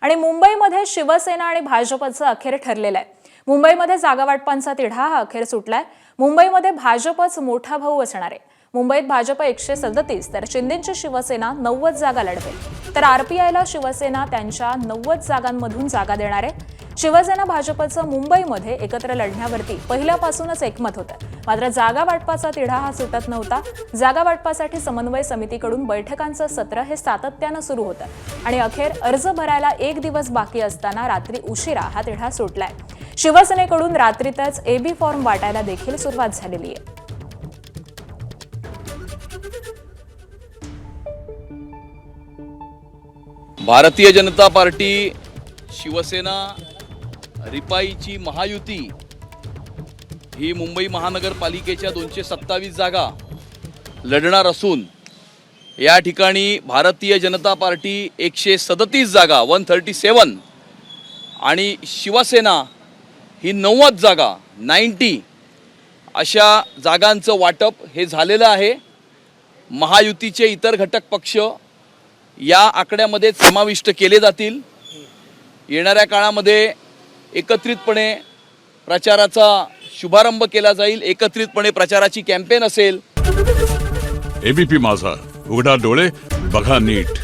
आणि मुंबईमध्ये शिवसेना आणि भाजपचं अखेर ठरलेलं आहे। मुंबईमध्ये जागा वाटपांचा तिढा हा अखेर सुटलाय। मुंबईमध्ये भाजपच मोठा भाऊ असणार आहे। मुंबईत भाजप 137 तर शिंदेची शिवसेना 90 जागा लढवेल, तर आरपीआयला शिवसेना त्यांच्या 90 जागांमधून जागा देणार आहे। शिवसेना भाजपचं मुंबईमध्ये एकत्र लढण्यावरती पहिल्यापासूनच एकमत होतं, मात्र जागा वाटपाचा तिढा हा सुटत नव्हता। जागा वाटपासाठी समन्वय समितीकडून बैठकांचं सत्र हे सातत्यानं सुरू होतं आणि अखेर अर्ज भरायला एक दिवस बाकी असताना रात्री उशिरा हा तिढा सुटलाय। शिवसेनेकडून रात्रीतच एबी फॉर्म वाटायला देखील सुरुवात झालेली आहे। भारतीय जनता पार्टी, शिवसेना, रिपाईची महायुती ही मुंबई महानगरपालिकेच्या 227 जागा लढणार असून या ठिकाणी भारतीय जनता पार्टी 137 जागा 137 आणि शिवसेना ही 90 जागा 90 अशा जागांचं वाटप हे झालेलं आहे। महायुतीचे इतर घटक पक्ष या आकड्यामध्ये समाविष्ट केले जातील। येणाऱ्या काळामध्ये एकत्रितपणे प्रचाराचा शुभारंभ केला जाईल, एकत्रितपणे प्रचाराची कॅम्पेन असेल। एबीपी माझा, उघडा डोळे बघा नीट।